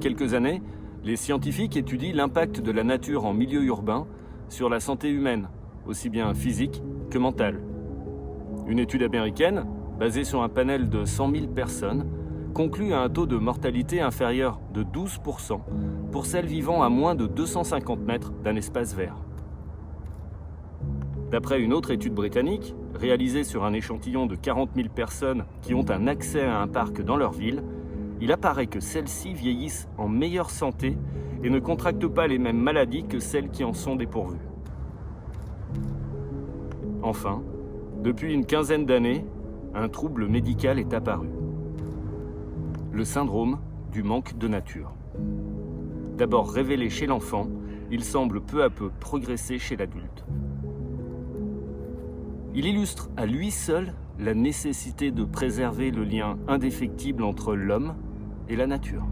quelques années, les scientifiques étudient l'impact de la nature en milieu urbain sur la santé humaine, aussi bien physique que mentale. Une étude américaine, basée sur un panel de 100 000 personnes, conclut à un taux de mortalité inférieur de 12% pour celles vivant à moins de 250 mètres d'un espace vert. D'après une autre étude britannique, réalisée sur un échantillon de 40 000 personnes qui ont un accès à un parc dans leur ville, il apparaît que celles-ci vieillissent en meilleure santé et ne contractent pas les mêmes maladies que celles qui en sont dépourvues. Enfin, depuis une quinzaine d'années, un trouble médical est apparu. Le syndrome du manque de nature. D'abord révélé chez l'enfant, il semble peu à peu progresser chez l'adulte. Il illustre à lui seul la nécessité de préserver le lien indéfectible entre l'homme et la nature.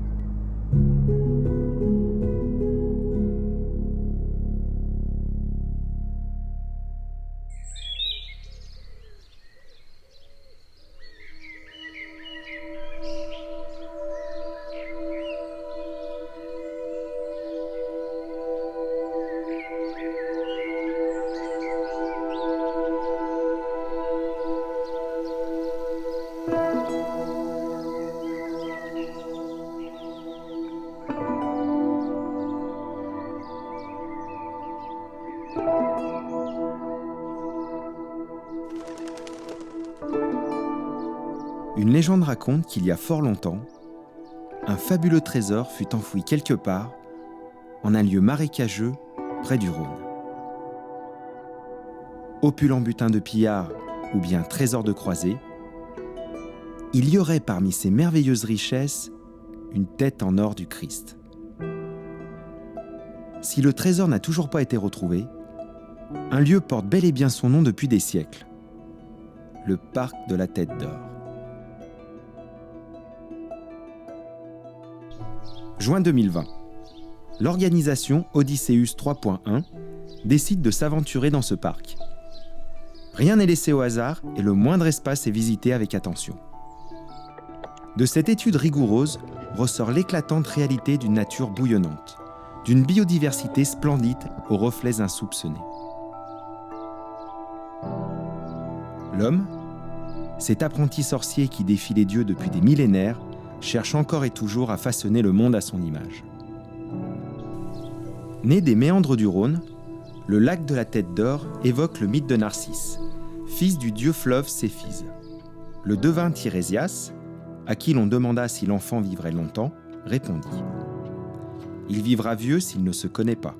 Une légende raconte qu'il y a fort longtemps, un fabuleux trésor fut enfoui quelque part, en un lieu marécageux près du Rhône. Opulent butin de pillards ou bien trésor de croisés, il y aurait parmi ces merveilleuses richesses une tête en or du Christ. Si le trésor n'a toujours pas été retrouvé, un lieu porte bel et bien son nom depuis des siècles, le parc de la Tête d'Or. Juin 2020. L'organisation Odysseus 3.1 décide de s'aventurer dans ce parc. Rien n'est laissé au hasard et le moindre espace est visité avec attention. De cette étude rigoureuse ressort l'éclatante réalité d'une nature bouillonnante, d'une biodiversité splendide aux reflets insoupçonnés. L'homme, cet apprenti sorcier qui défie les dieux depuis des millénaires, cherche encore et toujours à façonner le monde à son image. Né des méandres du Rhône, le lac de la Tête d'Or évoque le mythe de Narcisse, fils du dieu fleuve Céphise. Le devin Tirésias, à qui l'on demanda si l'enfant vivrait longtemps, répondit « Il vivra vieux s'il ne se connaît pas ».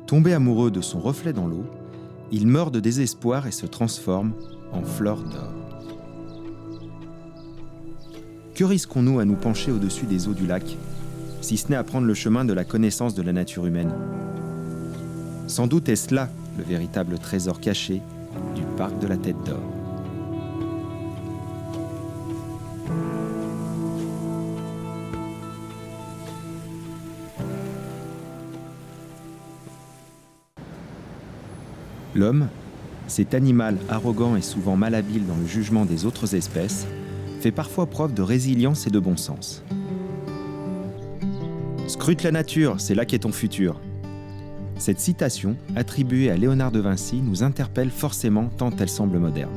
Tombé amoureux de son reflet dans l'eau, il meurt de désespoir et se transforme en fleur d'or. Que risquons-nous à nous pencher au-dessus des eaux du lac, si ce n'est à prendre le chemin de la connaissance de la nature humaine ? Sans doute est-ce là le véritable trésor caché du parc de la Tête d'Or. L'homme, cet animal arrogant et souvent malhabile dans le jugement des autres espèces, fait parfois preuve de résilience et de bon sens. « Scrute la nature, c'est là qu'est ton futur ». Cette citation, attribuée à Léonard de Vinci, nous interpelle forcément tant elle semble moderne.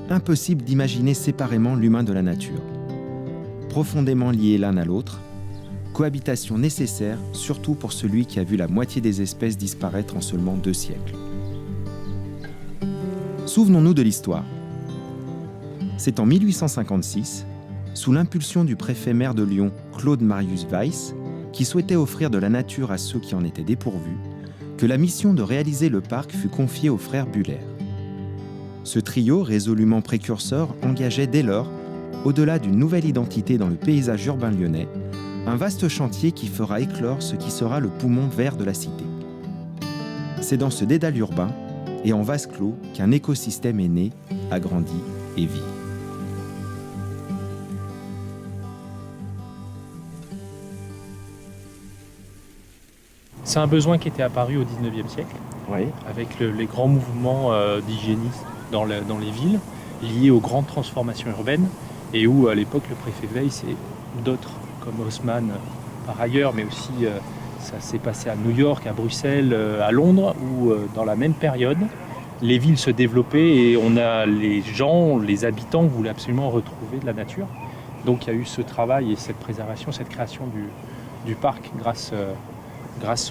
Impossible d'imaginer séparément l'humain de la nature. Profondément liés l'un à l'autre, cohabitation nécessaire, surtout pour celui qui a vu la moitié des espèces disparaître en seulement 2 siècles. Souvenons-nous de l'histoire. C'est en 1856, sous l'impulsion du préfet-maire de Lyon, Claude Marius Weiss, qui souhaitait offrir de la nature à ceux qui en étaient dépourvus, que la mission de réaliser le parc fut confiée aux frères Buller. Ce trio, résolument précurseur, engageait dès lors, au-delà d'une nouvelle identité dans le paysage urbain lyonnais, un vaste chantier qui fera éclore ce qui sera le poumon vert de la cité. C'est dans ce dédale urbain et en vase clos qu'un écosystème est né, a grandi et vit. C'est un besoin qui était apparu au XIXe siècle, Oui. avec les grands mouvements d'hygiénisme dans les villes, liés aux grandes transformations urbaines, et où à l'époque le préfet Weiss et d'autres comme Haussmann par ailleurs, mais aussi ça s'est passé à New York, à Bruxelles, à Londres, où dans la même période, les villes se développaient et on a les gens, les habitants voulaient absolument retrouver de la nature. Donc il y a eu ce travail et cette préservation, cette création du parc grâce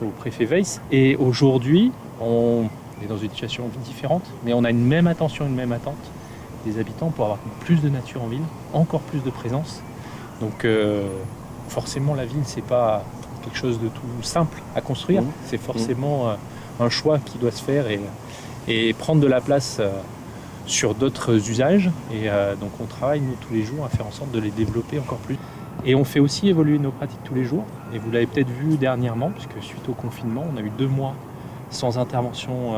au préfet Weiss. Et aujourd'hui, on est dans une situation différente, mais on a une même attention, une même attente des habitants pour avoir plus de nature en ville, encore plus de présence. Donc forcément la ville, c'est pas quelque chose de tout simple à construire, c'est forcément un choix qui doit se faire et prendre de la place sur d'autres usages. Et donc on travaille nous tous les jours à faire en sorte de les développer encore plus. Et on fait aussi évoluer nos pratiques tous les jours. Et vous l'avez peut-être vu dernièrement, puisque suite au confinement, on a eu 2 mois sans intervention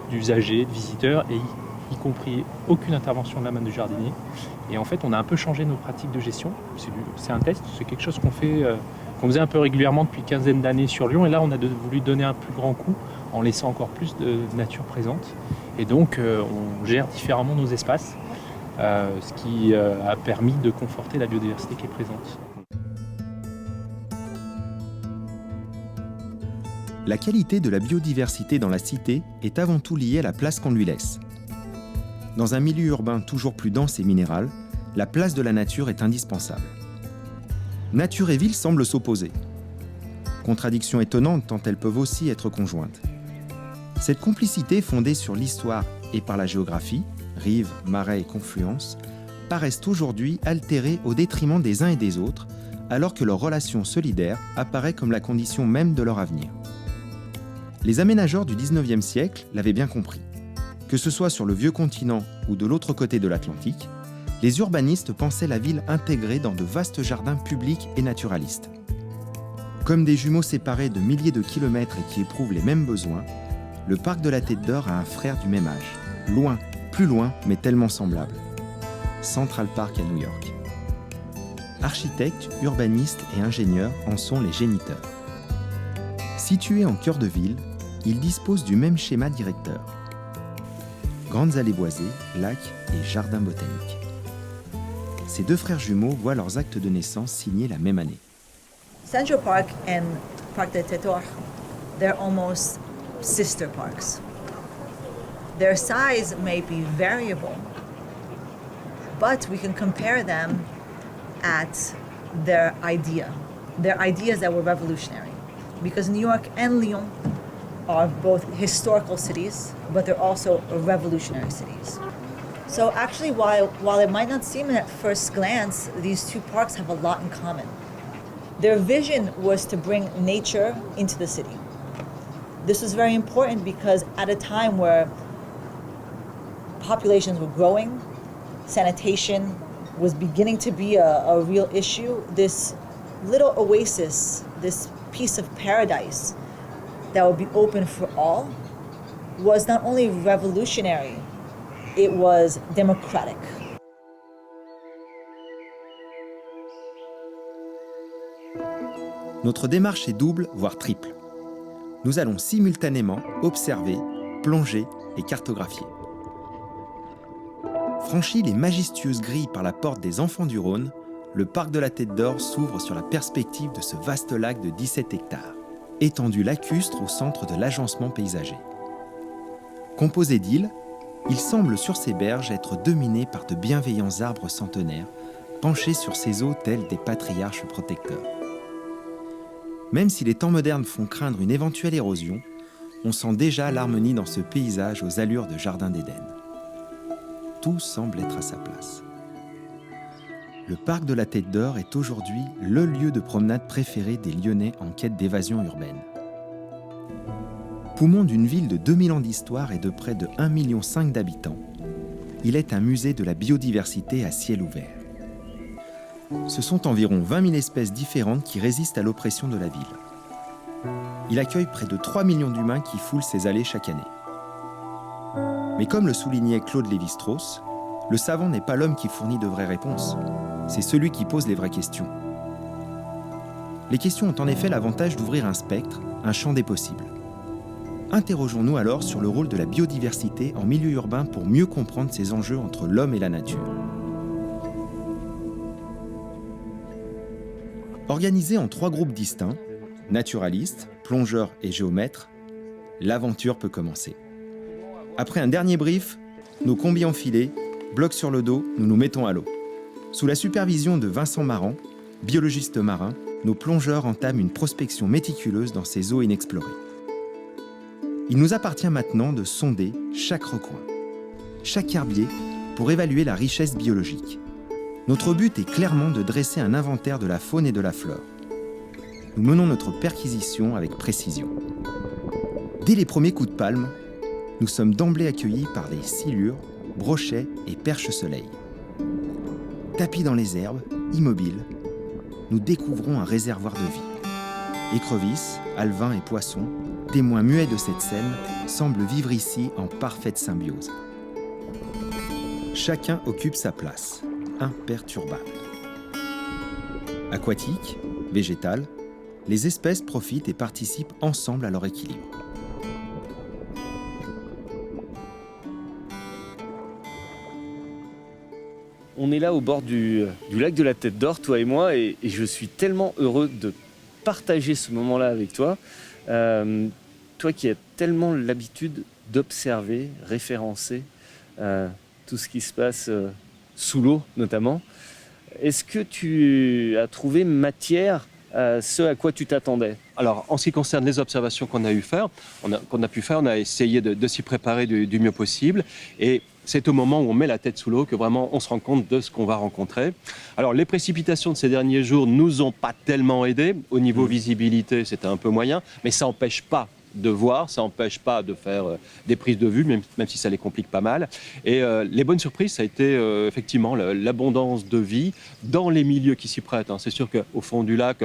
d'usagers, de visiteurs, et y compris aucune intervention de la main du jardinier. Et en fait, on a un peu changé nos pratiques de gestion. C'est un test, c'est quelque chose qu'on faisait un peu régulièrement depuis une quinzaine d'années sur Lyon. Et là, on a voulu donner un plus grand coup en laissant encore plus de nature présente. Et donc, on gère différemment nos espaces, ce qui a permis de conforter la biodiversité qui est présente. La qualité de la biodiversité dans la cité est avant tout liée à la place qu'on lui laisse. Dans un milieu urbain toujours plus dense et minéral, la place de la nature est indispensable. Nature et ville semblent s'opposer. Contradiction étonnante tant elles peuvent aussi être conjointes. Cette complicité fondée sur l'histoire et par la géographie, rives, marais et confluences, paraissent aujourd'hui altérées au détriment des uns et des autres, alors que leur relation solidaire apparaît comme la condition même de leur avenir. Les aménageurs du XIXe siècle l'avaient bien compris. Que ce soit sur le vieux continent ou de l'autre côté de l'Atlantique, les urbanistes pensaient la ville intégrée dans de vastes jardins publics et naturalistes. Comme des jumeaux séparés de milliers de kilomètres et qui éprouvent les mêmes besoins, le parc de la Tête d'Or a un frère du même âge, loin, plus loin, mais tellement semblable. Central Park à New York. Architectes, urbanistes et ingénieurs en sont les géniteurs. Situés en cœur de ville, ils disposent du même schéma directeur. Grandes allées boisées, lacs et jardins botaniques. Ces 2 frères jumeaux voient leurs actes de naissance signés la même année. Central Park and Parc de la Tête d'Or, they're almost sister parks. Their size may be variable, but we can compare them at their ideas that were revolutionary. Because New York and Lyon are both historical cities, but they're also revolutionary cities. So actually, while it might not seem at first glance, these 2 parks have a lot in common. Their vision was to bring nature into the city. This was very important because at a time where populations were growing, sanitation was beginning to be a real issue, this little oasis, this piece of paradise that would be open for all was not only revolutionary, it was democratic. Notre démarche est double, voire triple. Nous allons simultanément observer, plonger et cartographier. Franchi les majestueuses grilles par la porte des Enfants du Rhône, le parc de la Tête d'Or s'ouvre sur la perspective de ce vaste lac de 17 hectares, étendu lacustre au centre de l'agencement paysager. Composé d'îles, il semble sur ses berges être dominé par de bienveillants arbres centenaires, penchés sur ses eaux tels des patriarches protecteurs. Même si les temps modernes font craindre une éventuelle érosion, on sent déjà l'harmonie dans ce paysage aux allures de jardin d'Éden. Tout semble être à sa place. Le parc de la Tête d'Or est aujourd'hui le lieu de promenade préféré des Lyonnais en quête d'évasion urbaine. Poumon d'une ville de 2000 ans d'histoire et de près de 1,5 million d'habitants, il est un musée de la biodiversité à ciel ouvert. Ce sont environ 20 000 espèces différentes qui résistent à l'oppression de la ville. Il accueille près de 3 millions d'humains qui foulent ses allées chaque année. Mais comme le soulignait Claude Lévi-Strauss, le savant n'est pas l'homme qui fournit de vraies réponses, c'est celui qui pose les vraies questions. Les questions ont en effet l'avantage d'ouvrir un spectre, un champ des possibles. Interrogeons-nous alors sur le rôle de la biodiversité en milieu urbain pour mieux comprendre ces enjeux entre l'homme et la nature. Organisés en 3 groupes distincts, naturalistes, plongeurs et géomètres, l'aventure peut commencer. Après un dernier brief, nos combis enfilés, blocs sur le dos, nous nous mettons à l'eau. Sous la supervision de Vincent Marant, biologiste marin, nos plongeurs entament une prospection méticuleuse dans ces eaux inexplorées. Il nous appartient maintenant de sonder chaque recoin, chaque herbier, pour évaluer la richesse biologique. Notre but est clairement de dresser un inventaire de la faune et de la flore. Nous menons notre perquisition avec précision. Dès les premiers coups de palme, nous sommes d'emblée accueillis par les silures, brochets et perches-soleil. Tapis dans les herbes, immobiles, nous découvrons un réservoir de vie. Écrevisses, alevins et poissons, témoins muets de cette scène, semblent vivre ici en parfaite symbiose. Chacun occupe sa place, imperturbable. Aquatiques, végétales, les espèces profitent et participent ensemble à leur équilibre. On est là au bord du lac de la Tête d'Or, toi et moi, et je suis tellement heureux de partager ce moment-là avec toi. Toi qui as tellement l'habitude d'observer, référencer tout ce qui se passe sous l'eau notamment. Est-ce que tu as trouvé matière à ce à quoi tu t'attendais? Alors, en ce qui concerne les observations qu'on a pu faire, on a essayé de s'y préparer du mieux possible. Et c'est au moment où on met la tête sous l'eau que vraiment on se rend compte de ce qu'on va rencontrer. Alors, les précipitations de ces derniers jours nous ont pas tellement aidés. Au niveau visibilité, c'était un peu moyen, mais ça n'empêche pas de voir, ça n'empêche pas de faire des prises de vue, même si ça les complique pas mal. Et les bonnes surprises, ça a été effectivement l'abondance de vie dans les milieux qui s'y prêtent. C'est sûr qu'au fond du lac,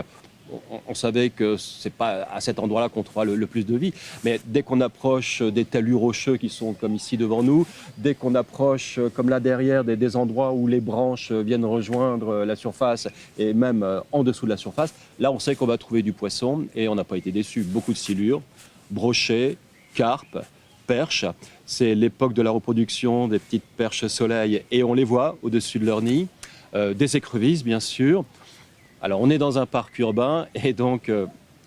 on savait que c'est pas à cet endroit-là qu'on trouvera le plus de vie. Mais dès qu'on approche des talus rocheux qui sont comme ici devant nous, dès qu'on approche comme là derrière des endroits où les branches viennent rejoindre la surface et même en dessous de la surface, là on sait qu'on va trouver du poisson et on n'a pas été déçus. Beaucoup de silures, brochets, carpes, perches. C'est l'époque de la reproduction des petites perches soleil et on les voit au-dessus de leur nid. Des écrevisses bien sûr. Alors, on est dans un parc urbain et donc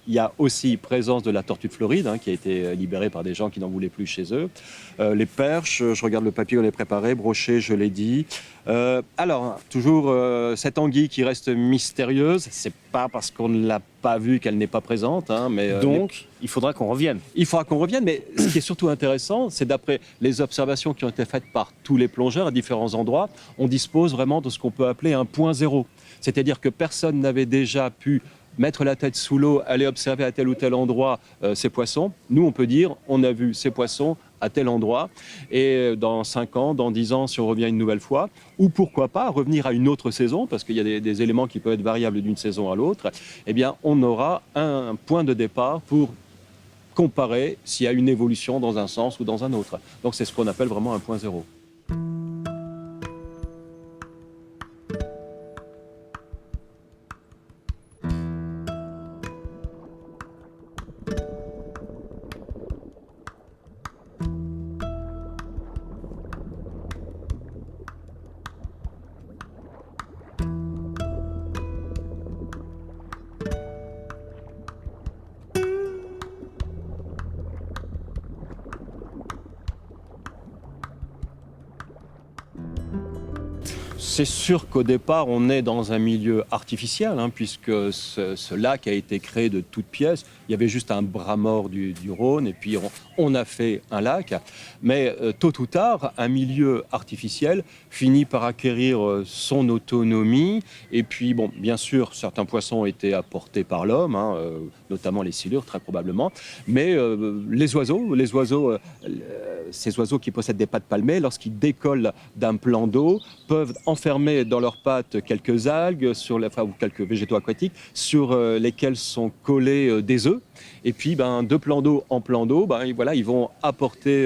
il y a aussi présence de la tortue de Floride qui a été libérée par des gens qui n'en voulaient plus chez eux. Les perches, je regarde le papier qu'on a préparé, brochés, je l'ai dit. Alors, toujours cette anguille qui reste mystérieuse, c'est pas parce qu'on ne l'a pas vue qu'elle n'est pas présente. Mais, donc, il faudra qu'on revienne. Il faudra qu'on revienne, mais ce qui est surtout intéressant, c'est d'après les observations qui ont été faites par tous les plongeurs à différents endroits, on dispose vraiment de ce qu'on peut appeler un point zéro. C'est-à-dire que personne n'avait déjà pu mettre la tête sous l'eau, aller observer à tel ou tel endroit ces poissons. Nous, on peut dire, on a vu ces poissons à tel endroit. Et dans 5 ans, dans 10 ans, si on revient une nouvelle fois, ou pourquoi pas revenir à une autre saison, parce qu'il y a des éléments qui peuvent être variables d'une saison à l'autre, eh bien, on aura un point de départ pour comparer s'il y a une évolution dans un sens ou dans un autre. Donc, c'est ce qu'on appelle vraiment un point zéro. C'est sûr qu'au départ, on est dans un milieu artificiel, puisque ce lac a été créé de toutes pièces. Il y avait juste un bras mort du Rhône, et puis on a fait un lac. Mais tôt ou tard, un milieu artificiel finit par acquérir son autonomie. Et puis, bon, bien sûr, certains poissons ont été apportés par l'homme, notamment les silures, très probablement. Mais les oiseaux, ces oiseaux qui possèdent des pattes palmées, lorsqu'ils décollent d'un plan d'eau, peuvent enfermer dans leurs pattes quelques algues ou quelques végétaux aquatiques sur lesquels sont collés des œufs. Et puis, de plan d'eau en plan d'eau, ils vont apporter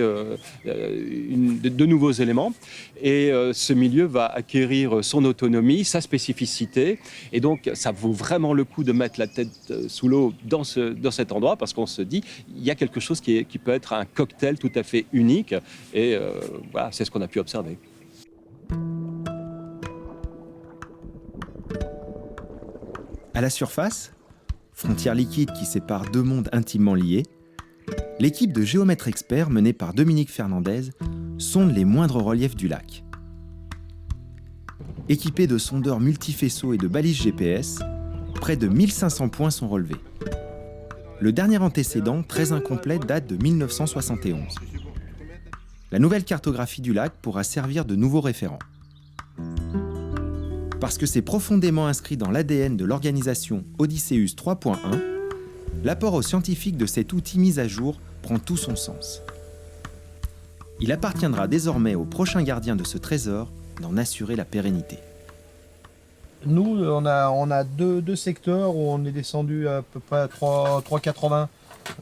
de nouveaux éléments. Et ce milieu va acquérir son autonomie, sa spécificité. Et donc, ça vaut vraiment le coup de mettre la tête sous l'eau dans cet endroit, parce qu'on se dit, il y a quelque chose qui peut être un cocktail tout à fait unique. Et voilà, c'est ce qu'on a pu observer. À la surface, frontière liquide qui sépare deux mondes intimement liés, l'équipe de géomètres experts menée par Dominique Fernandez sonde les moindres reliefs du lac. Équipés de sondeurs multifaisceaux et de balises GPS, près de 1500 points sont relevés. Le dernier antécédent, très incomplet, date de 1971. La nouvelle cartographie du lac pourra servir de nouveau référent. Parce que c'est profondément inscrit dans l'ADN de l'organisation Odysseus 3.1, l'apport aux scientifiques de cet outil mis à jour prend tout son sens. Il appartiendra désormais aux prochains gardiens de ce trésor d'en assurer la pérennité. Nous, on a deux secteurs où on est descendu à peu près à 3,80.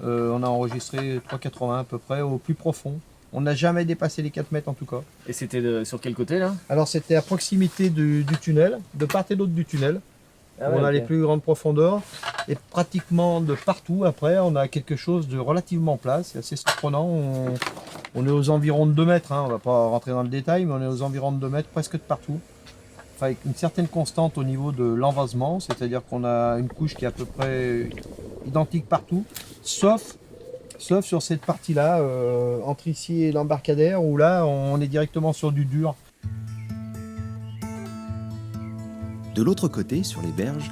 On a enregistré 3,80 à peu près au plus profond. On n'a jamais dépassé les 4 mètres en tout cas. Et c'était sur quel côté là? Alors c'était à proximité du tunnel, de part et d'autre du tunnel. On a les plus grandes profondeurs. Et pratiquement de partout après, on a quelque chose de relativement plat. C'est assez surprenant. On est aux environs de 2 mètres. On ne va pas rentrer dans le détail, mais on est aux environs de 2 mètres presque de partout. Enfin, avec une certaine constante au niveau de l'envasement, c'est-à-dire qu'on a une couche qui est à peu près identique partout, sauf sur cette partie-là, entre ici et l'embarcadère, où là, on est directement sur du dur. De l'autre côté, sur les berges,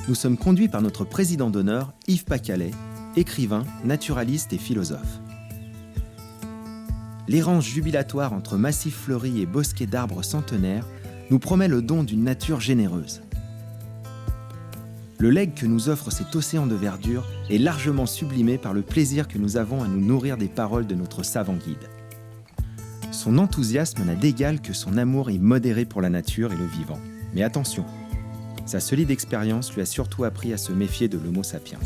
nous sommes conduits par notre président d'honneur, Yves Pacalet, écrivain, naturaliste et philosophe. L'errance jubilatoire entre massifs fleuris et bosquets d'arbres centenaires nous promet le don d'une nature généreuse. Le legs que nous offre cet océan de verdure est largement sublimé par le plaisir que nous avons à nous nourrir des paroles de notre savant guide. Son enthousiasme n'a d'égal que son amour immodéré pour la nature et le vivant. Mais attention, sa solide expérience lui a surtout appris à se méfier de l'Homo sapiens.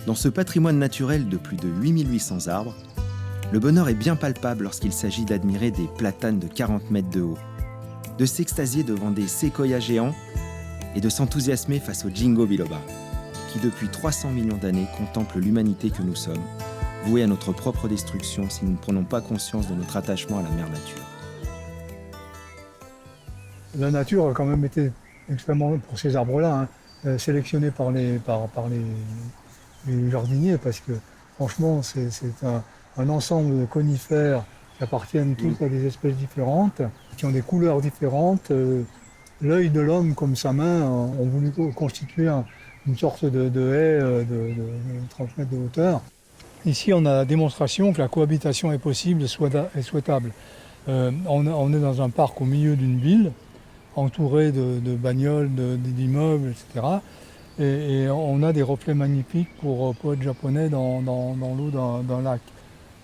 Dans ce patrimoine naturel de plus de 8800 arbres, le bonheur est bien palpable lorsqu'il s'agit d'admirer des platanes de 40 mètres de haut, de s'extasier devant des séquoias géants et de s'enthousiasmer face au Ginkgo biloba, qui depuis 300 millions d'années contemple l'humanité que nous sommes, vouée à notre propre destruction si nous ne prenons pas conscience de notre attachement à la mère nature. La nature a quand même été extrêmement, pour ces arbres-là, sélectionnée par les jardiniers, parce que franchement, c'est un ensemble de conifères qui appartiennent tous à des espèces différentes, qui ont des couleurs différentes. L'œil de l'homme, comme sa main, ont voulu constituer une sorte de haie de 30 mètres de hauteur. Ici, on a la démonstration que la cohabitation est possible et souhaitable. On est dans un parc au milieu d'une ville, entouré de bagnoles, d'immeubles, etc. Et on a des reflets magnifiques pour être japonais dans l'eau d'un lac.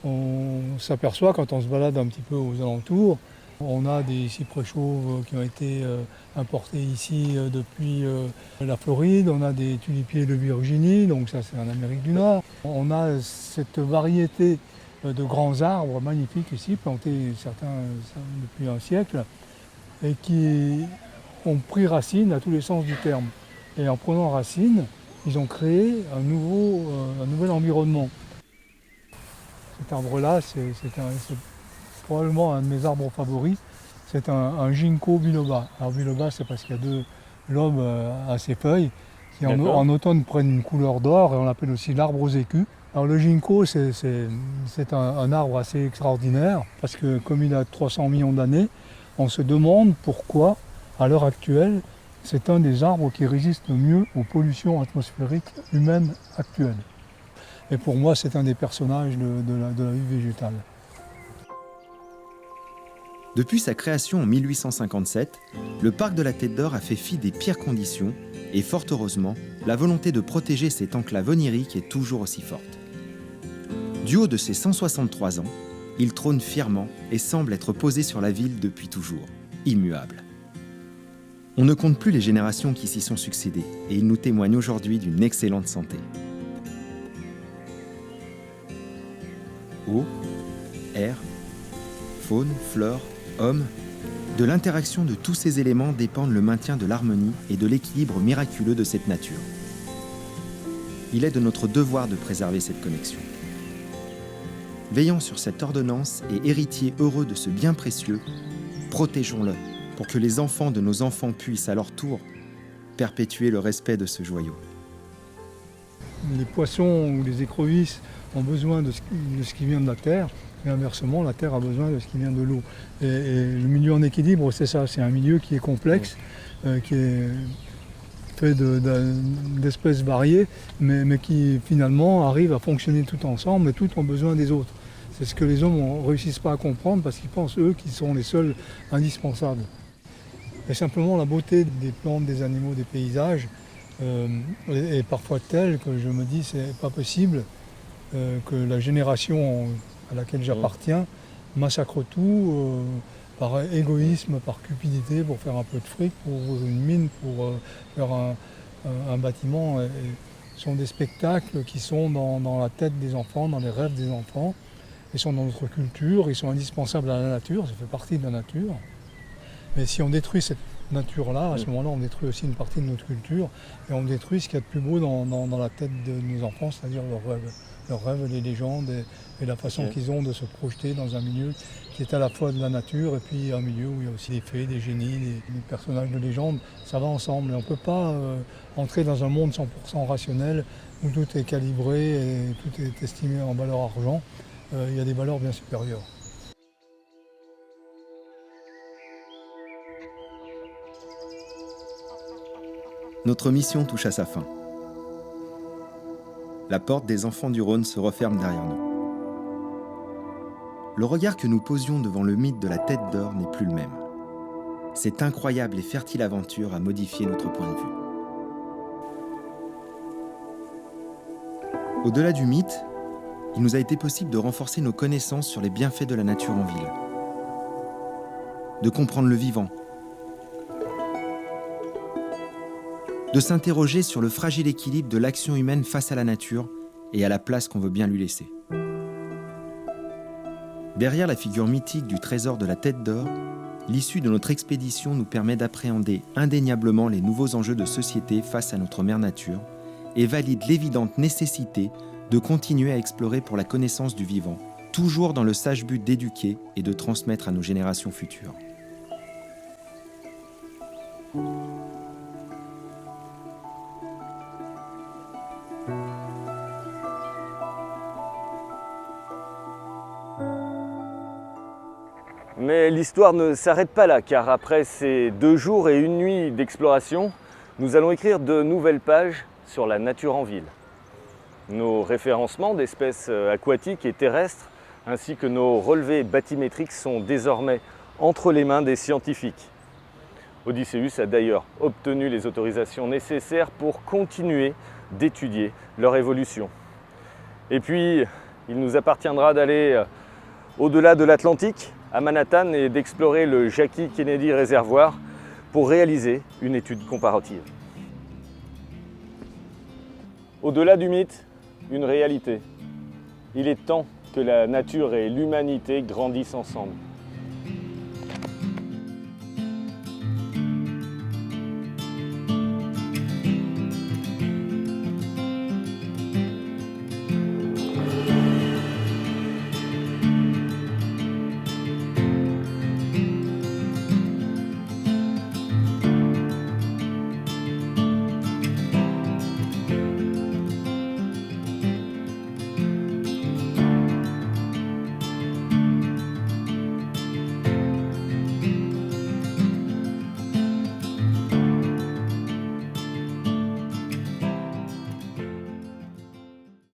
On s'aperçoit quand on se balade un petit peu aux alentours, on a des cyprès chauves qui ont été importés ici depuis la Floride, on a des tulipiers de Virginie, donc ça c'est en Amérique du Nord. On a cette variété de grands arbres magnifiques ici, plantés certains depuis un siècle, et qui ont pris racine à tous les sens du terme. Et en prenant racine, ils ont créé un nouvel environnement. Cet arbre-là, c'est probablement un de mes arbres favoris. C'est un Ginkgo biloba. Alors biloba, c'est parce qu'il y a 2 lobes à ses feuilles qui en automne prennent une couleur d'or, et on l'appelle aussi l'arbre aux écus. Alors le ginkgo, c'est un arbre assez extraordinaire parce que comme il a 300 millions d'années, on se demande pourquoi, à l'heure actuelle, c'est un des arbres qui résiste le mieux aux pollutions atmosphériques humaines actuelles. Et pour moi, c'est un des personnages de la vie végétale. Depuis sa création en 1857, le parc de la Tête d'Or a fait fi des pires conditions et, fort heureusement, la volonté de protéger cette enclave onirique est toujours aussi forte. Du haut de ses 163 ans, il trône fièrement et semble être posé sur la ville depuis toujours, immuable. On ne compte plus les générations qui s'y sont succédées et il nous témoigne aujourd'hui d'une excellente santé. Eau, air, faune, flore, homme, de l'interaction de tous ces éléments dépendent le maintien de l'harmonie et de l'équilibre miraculeux de cette nature. Il est de notre devoir de préserver cette connexion. Veillons sur cette ordonnance et héritiers heureux de ce bien précieux, protégeons-le pour que les enfants de nos enfants puissent à leur tour perpétuer le respect de ce joyau. Les poissons ou les écrevisses ont besoin de ce qui vient de la terre, et inversement, la terre a besoin de ce qui vient de l'eau. Et le milieu en équilibre, c'est ça, c'est un milieu qui est complexe, qui est fait d'espèces variées, mais qui finalement arrive à fonctionner tout ensemble, et tous ont besoin des autres. C'est ce que les hommes ne réussissent pas à comprendre parce qu'ils pensent, eux, qu'ils sont les seuls indispensables. Et simplement, la beauté des plantes, des animaux, des paysages est parfois telle que je me dis, c'est pas possible que la génération à laquelle j'appartiens massacre tout par égoïsme, par cupidité, pour faire un peu de fric, pour ouvrir une mine, pour faire un bâtiment. Et ce sont des spectacles qui sont dans la tête des enfants, dans les rêves des enfants. Ils sont dans notre culture, ils sont indispensables à la nature, ça fait partie de la nature. Mais si on détruit cette nature-là, à ce moment-là, on détruit aussi une partie de notre culture et on détruit ce qu'il y a de plus beau dans la tête de nos enfants, c'est-à-dire leurs rêves, les légendes et la façon qu'ils ont de se projeter dans un milieu qui est à la fois de la nature et puis un milieu où il y a aussi des fées, des génies, des personnages de légende. Ça va ensemble et on ne peut pas entrer dans un monde 100% rationnel où tout est calibré et tout est estimé en valeur argent. Il y a des valeurs bien supérieures. Notre mission touche à sa fin. La porte des enfants du Rhône se referme derrière nous. Le regard que nous posions devant le mythe de la Tête d'Or n'est plus le même. Cette incroyable et fertile aventure a modifié notre point de vue. Au-delà du mythe, il nous a été possible de renforcer nos connaissances sur les bienfaits de la nature en ville, de comprendre le vivant, de s'interroger sur le fragile équilibre de l'action humaine face à la nature et à la place qu'on veut bien lui laisser. Derrière la figure mythique du trésor de la Tête d'Or, l'issue de notre expédition nous permet d'appréhender indéniablement les nouveaux enjeux de société face à notre mère nature et valide l'évidente nécessité de continuer à explorer pour la connaissance du vivant, toujours dans le sage but d'éduquer et de transmettre à nos générations futures. Mais l'histoire ne s'arrête pas là, car après ces 2 jours et 1 nuit d'exploration, nous allons écrire de nouvelles pages sur la nature en ville. Nos référencements d'espèces aquatiques et terrestres, ainsi que nos relevés bathymétriques sont désormais entre les mains des scientifiques. Odysseus a d'ailleurs obtenu les autorisations nécessaires pour continuer d'étudier leur évolution. Et puis, il nous appartiendra d'aller au-delà de l'Atlantique, à Manhattan, et d'explorer le Jackie Kennedy Reservoir pour réaliser une étude comparative. Au-delà du mythe, une réalité. Il est temps que la nature et l'humanité grandissent ensemble.